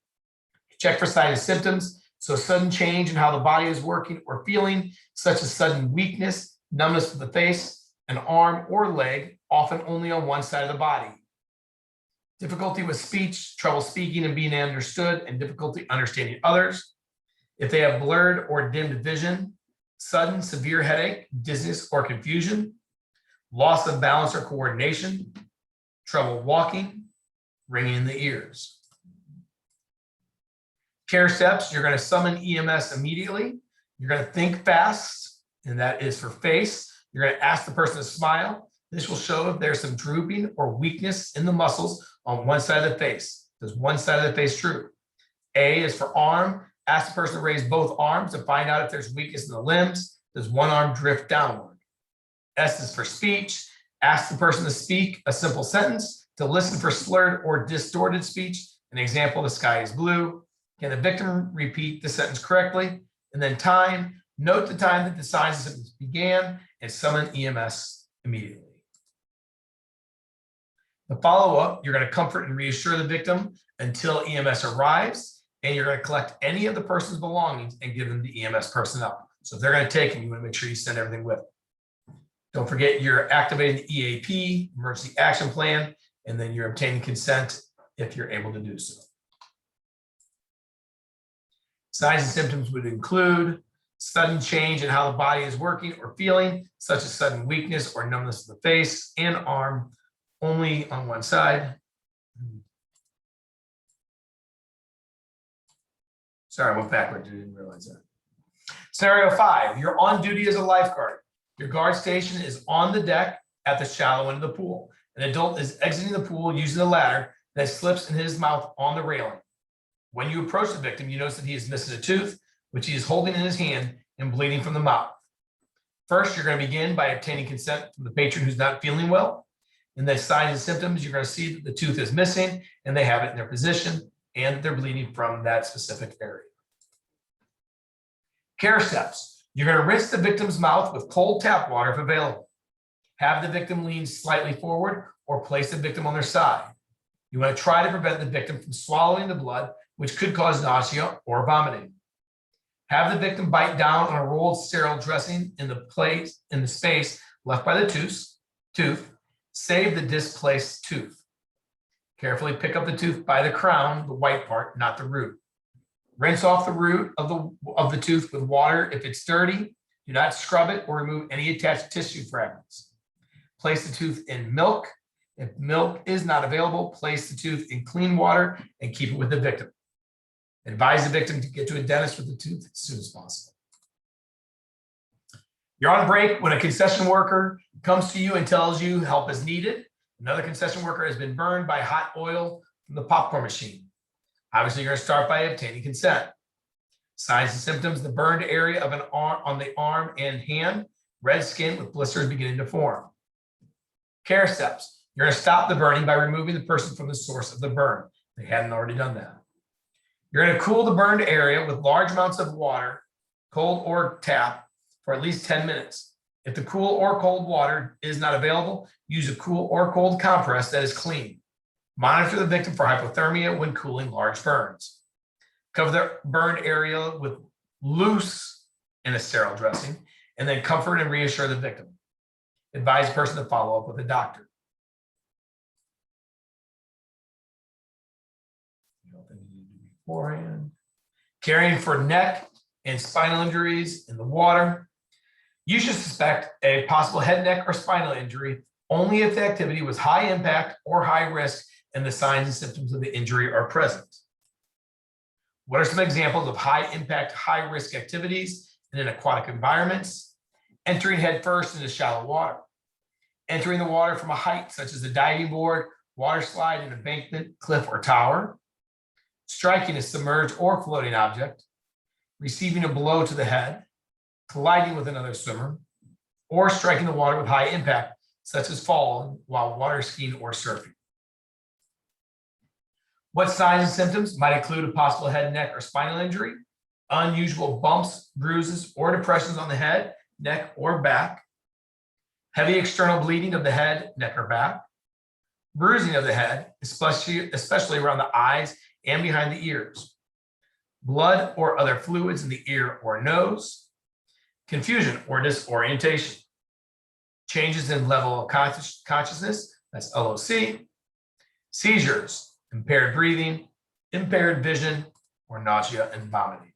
Check for signs and symptoms. So a sudden change in how the body is working or feeling, such as sudden weakness, numbness of the face, an arm or leg, often only on one side of the body. Difficulty with speech, trouble speaking and being understood, and difficulty understanding others. If they have blurred or dimmed vision, sudden severe headache, dizziness or confusion, loss of balance or coordination, trouble walking, ringing in the ears. Care steps, you're going to summon EMS immediately. You're going to think fast, and that is for face. You're going to ask the person to smile. This will show if there's some drooping or weakness in the muscles on one side of the face. Does one side of the face droop? A is for arm. Ask the person to raise both arms to find out if there's weakness in the limbs. Does one arm drift downward? S is for speech. Ask the person to speak a simple sentence, to listen for slurred or distorted speech. An example, the sky is blue. Can the victim repeat the sentence correctly? And then time, note the time that the signs and symptoms began and summon EMS immediately. The follow-up, you're going to comfort and reassure the victim until EMS arrives, and you're going to collect any of the person's belongings and give them to EMS personnel. So if they're going to take them, you want to make sure you send everything with them. Don't forget you're activating the EAP, emergency action plan, and then you're obtaining consent if you're able to do so. Signs and symptoms would include sudden change in how the body is working or feeling, such as sudden weakness or numbness of the face and arm, only on one side. Sorry, I went backwards. I didn't realize that. Scenario 5, you're on duty as a lifeguard. Your guard station is on the deck at the shallow end of the pool. An adult is exiting the pool using the ladder that slips in his mouth on the railing. When you approach the victim, you notice that he is missing a tooth, which he is holding in his hand and bleeding from the mouth. First, you're going to begin by obtaining consent from the patron who's not feeling well. And then signs and symptoms, you're going to see that the tooth is missing and they have it in their position and they're bleeding from that specific area. Care steps. You're going to rinse the victim's mouth with cold tap water if available. Have the victim lean slightly forward or place the victim on their side. You want to try to prevent the victim from swallowing the blood, which could cause nausea or vomiting. Have the victim bite down on a rolled sterile dressing in the space left by the tooth. Save the displaced tooth. Carefully pick up the tooth by the crown, the white part, not the root. Rinse off the root of the tooth with water if it's dirty. Do not scrub it or remove any attached tissue fragments. Place the tooth in milk. If milk is not available, place the tooth in clean water and keep it with the victim. Advise the victim to get to a dentist with the tooth as soon as possible. You're on break when a concession worker comes to you and tells you help is needed. Another concession worker has been burned by hot oil from the popcorn machine. Obviously, you're going to start by obtaining consent. Signs and symptoms: the burned area of an arm on the arm and hand, red skin with blisters beginning to form. Care steps: you're going to stop the burning by removing the person from the source of the burn. They hadn't already done that. You're going to cool the burned area with large amounts of water, cold or tap, for at least 10 minutes. If the cool or cold water is not available, use a cool or cold compress that is clean. Monitor the victim for hypothermia when cooling large burns. Cover the burned area with loose and a sterile dressing, and then comfort and reassure the victim. Advise the person to follow up with a doctor. Beforehand. Caring for neck and spinal injuries in the water. You should suspect a possible head, neck, or spinal injury only if the activity was high impact or high risk and the signs and symptoms of the injury are present. What are some examples of high impact, high risk activities in aquatic environments? Entering headfirst into shallow water. Entering the water from a height such as a diving board, water slide, an embankment, cliff, or tower. Striking a submerged or floating object. Receiving a blow to the head. Colliding with another swimmer, or striking the water with high impact, such as falling while water skiing or surfing. What signs and symptoms might include a possible head, neck, or spinal injury? Unusual bumps, bruises, or depressions on the head, neck, or back. Heavy external bleeding of the head, neck, or back. Bruising of the head, especially around the eyes and behind the ears. Blood or other fluids in the ear or nose. Confusion or disorientation. Changes in level of consciousness, that's LOC. Seizures, impaired breathing, impaired vision, or nausea and vomiting.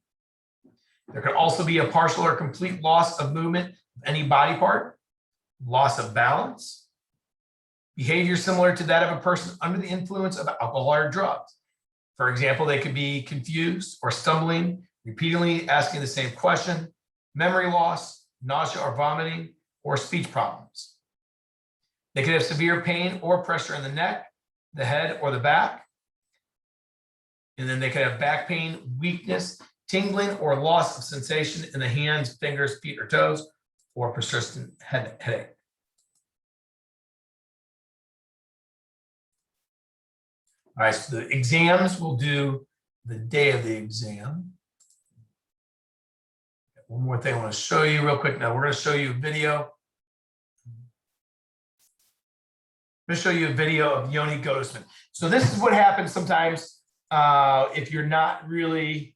There can also be a partial or complete loss of movement of any body part, loss of balance, behavior similar to that of a person under the influence of alcohol or drugs. For example, they could be confused or stumbling, repeatedly asking the same question, memory loss, nausea or vomiting, or speech problems. They could have severe pain or pressure in the neck, the head, or the back. And then they could have back pain, weakness, tingling, or loss of sensation in the hands, fingers, feet, or toes, or persistent headache. All right, so the exams, we'll do the day of the exam. One more thing I want to show you real quick. Now we're going to show you a video. I'm going to show you a video of Yoni Gottesman. So this is what happens sometimes if you're not really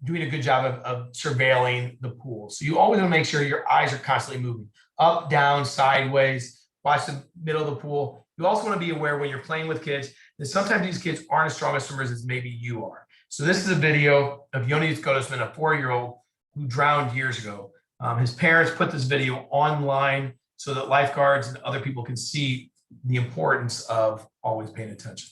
doing a good job of surveilling the pool. So you always want to make sure your eyes are constantly moving up, down, sideways. Watch the middle of the pool. You also want to be aware when you're playing with kids that sometimes these kids aren't as strong as swimmers as maybe you are. So this is a video of Yoni Gottesman, a 4-year-old who drowned years ago. His parents put this video online so that lifeguards and other people can see the importance of always paying attention.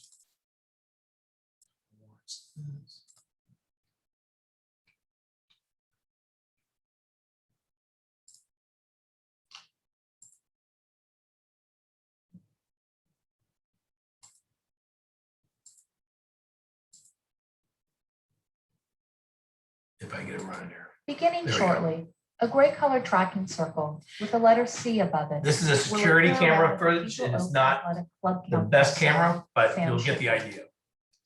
If I get it running here. Beginning shortly, a gray-colored tracking circle with the letter C above it. This is a security camera footage, and it's not the best camera, but you'll get the idea.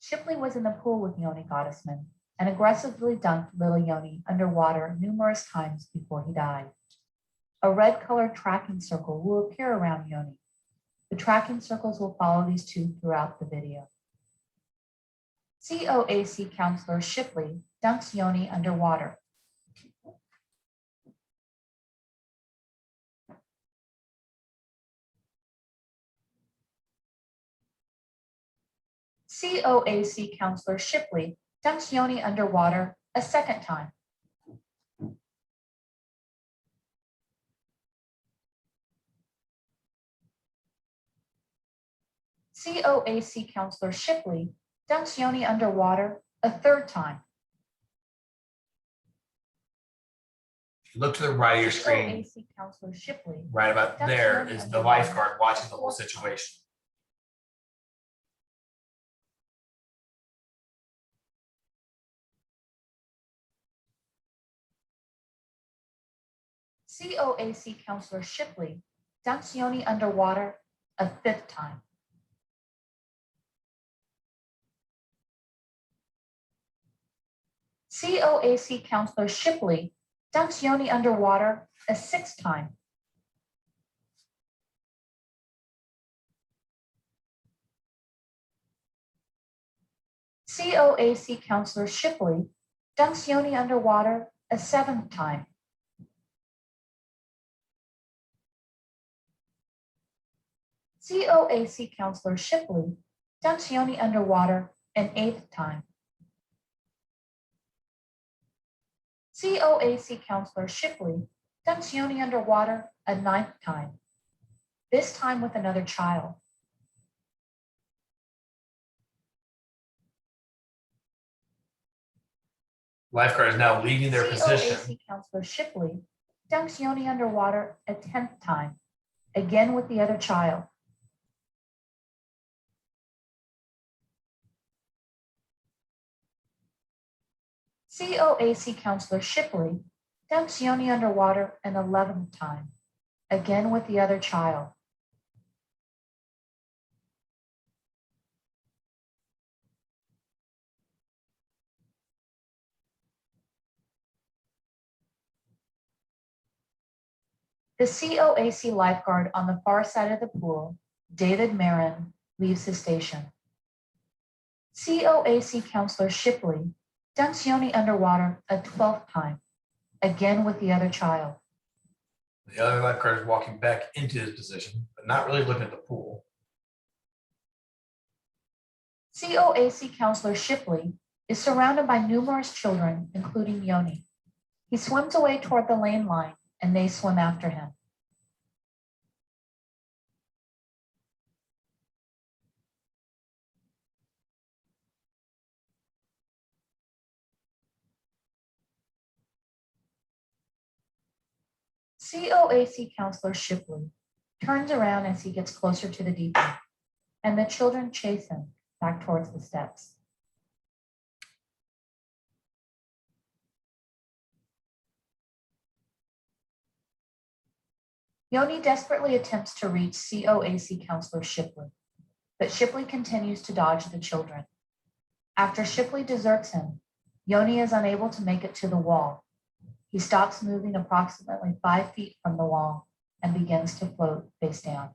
Shipley was in the pool with Yoni Gottesman and aggressively dunked little Yoni underwater numerous times before he died. A red-colored tracking circle will appear around Yoni. The tracking circles will follow these two throughout the video. COAC counselor Shipley dunks Yoni underwater. COAC counselor Shipley dunks Yoni underwater a second time. COAC counselor Shipley dunks Yoni underwater a third time. You look to the right of your screen, COAC Counselor Shipley right about there is the lifeguard watching the whole situation. COAC Counselor Shipley dunks Yoni underwater a 5th time. COAC Counselor Shipley dunks Yoni underwater a 6th time. COAC Counselor Shipley dunks Yoni underwater a 7th time. COAC Counselor Shipley dunks Yoni underwater an 8th time. COAC Counselor Shipley dunks Yoni underwater a 9th time, this time with another child. Lifeguard is now leaving their position. COAC Counselor Shipley dunks Yoni underwater a 10th time, again with the other child. COAC Counselor Shipley dunks Yoni underwater an 11th time, again with the other child. The COAC lifeguard on the far side of the pool, David Marin, leaves his station. COAC Counselor Shipley dunks Yoni underwater a 12th time, again with the other child. The other lifeguard is walking back into his position, but not really looking at the pool. COAC Counselor Shipley is surrounded by numerous children, including Yoni. He swims away toward the lane line, and they swim after him. COAC Counselor Shipley turns around as he gets closer to the deep end, and the children chase him back towards the steps. Yoni desperately attempts to reach COAC Counselor Shipley, but Shipley continues to dodge the children. After Shipley deserts him, Yoni is unable to make it to the wall. He stops moving approximately 5 feet from the wall and begins to float face down.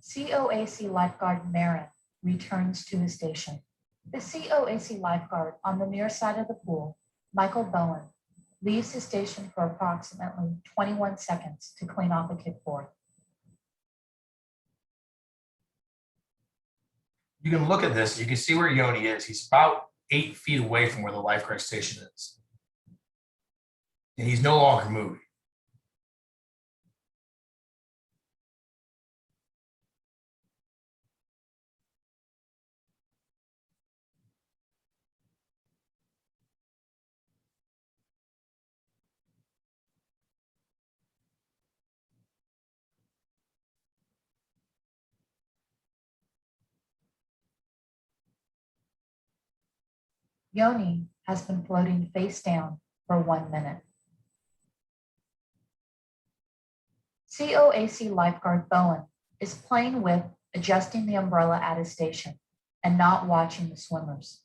COAC lifeguard Marin returns to his station. The COAC lifeguard on the near side of the pool, Michael Bowen, leaves his station for approximately 21 seconds to clean off a kickboard. You can look at this, you can see where Yoni is. He's about 8 feet away from where the lifeguard station is. And he's no longer moving. Yoni has been floating face down for 1 minute. COAC lifeguard Bowen is playing with adjusting the umbrella at his station and not watching the swimmers.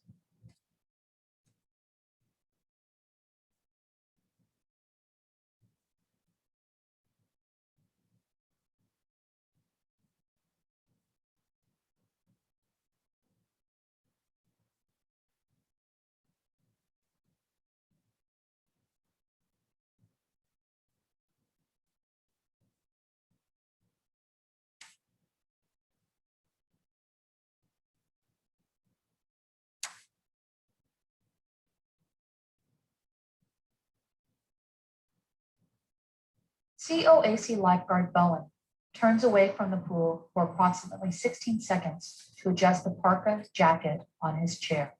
COAC lifeguard Bowen turns away from the pool for approximately 16 seconds to adjust the parka jacket on his chair.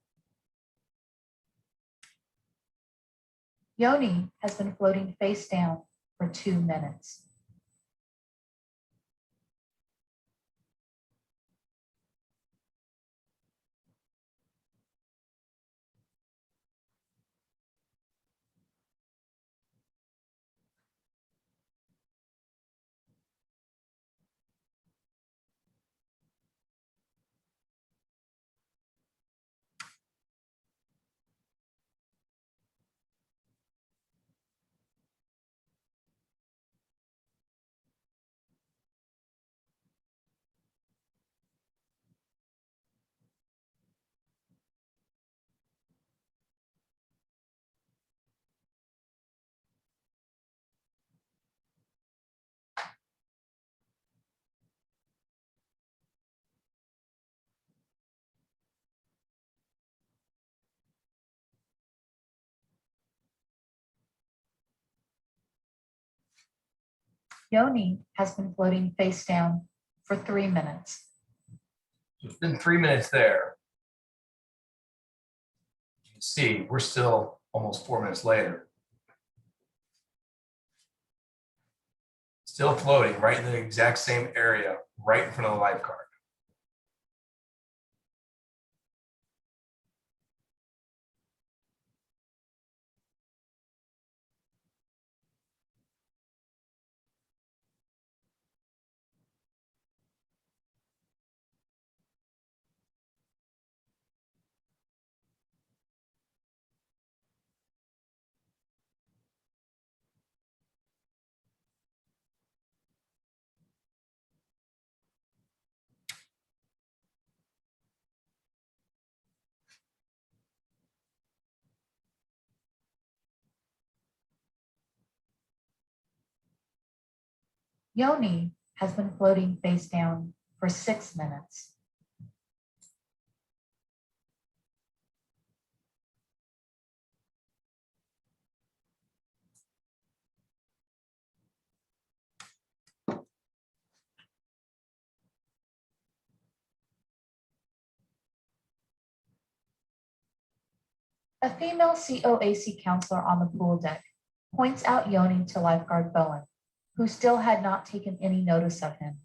Yoni has been floating face down for 2 minutes. Yoni has been floating face down for 3 minutes. It's been 3 minutes there. You can see we're still almost 4 minutes later. Still floating right in the exact same area, right in front of the lifeguard. Yoni has been floating face down for 6 minutes. A female COAC counselor on the pool deck points out Yoni to lifeguard Bowen, who still had not taken any notice of him.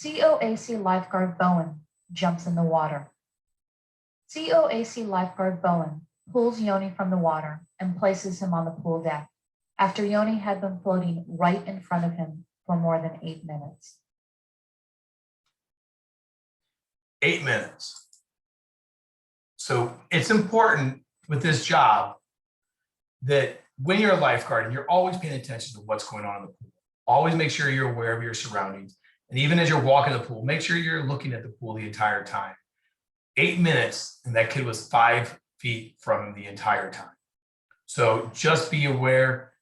COAC lifeguard Bowen jumps in the water. COAC lifeguard Bowen pulls Yoni from the water and places him on the pool deck after Yoni had been floating right in front of him for more than 8 minutes. 8 minutes. So it's important with this job that when you're a lifeguard, you're always paying attention to what's going on in the pool. Always make sure you're aware of your surroundings. And even as you're walking the pool, make sure you're looking at the pool the entire time. 8 minutes, and that kid was 5 feet from him the entire time. So just be aware.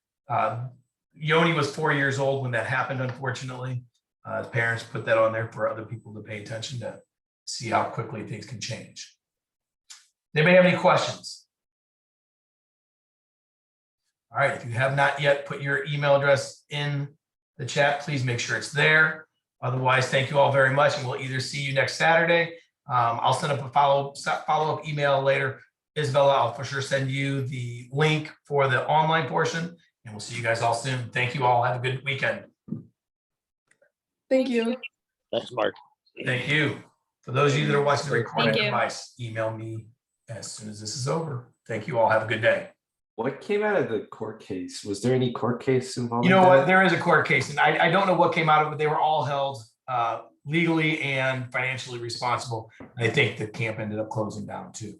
Yoni was 4 years old when that happened, unfortunately. His parents put that on there for other people to pay attention to see how quickly things can change. Anybody have any questions? All right, if you have not yet put your email address in the chat, please make sure it's there. Otherwise, thank you all very much, and we'll either see you next Saturday. I'll send up a follow-up email later. Isabella, I'll for sure send you the link for the online portion, and we'll see you guys all soon. Thank you all. Have a good weekend. Thank you. Thanks, Mark. Thank you. For those of you that are watching the recorded Thank you. device, email me as soon as this is over. Thank you all. Have a good day. What came out of the court case? Was there any court case involved? You know what? There is a court case, and I don't know what came out of it. They were all held legally and financially responsible. And I think the camp ended up closing down too.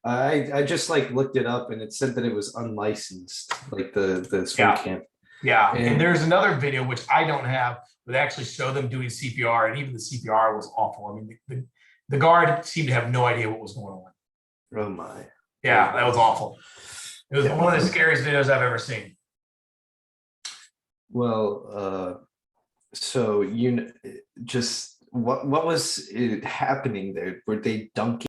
I just like looked it up and it said that it was unlicensed, like the swim Yeah. camp. Yeah, and And- there's another video which I don't have, but actually show them doing CPR, and even the CPR was awful. I mean, the guard seemed to have no idea what was going on. Oh my. Yeah, that was awful. It was one of the scariest videos I've ever seen. Well, so just what was it happening there? Were they dunking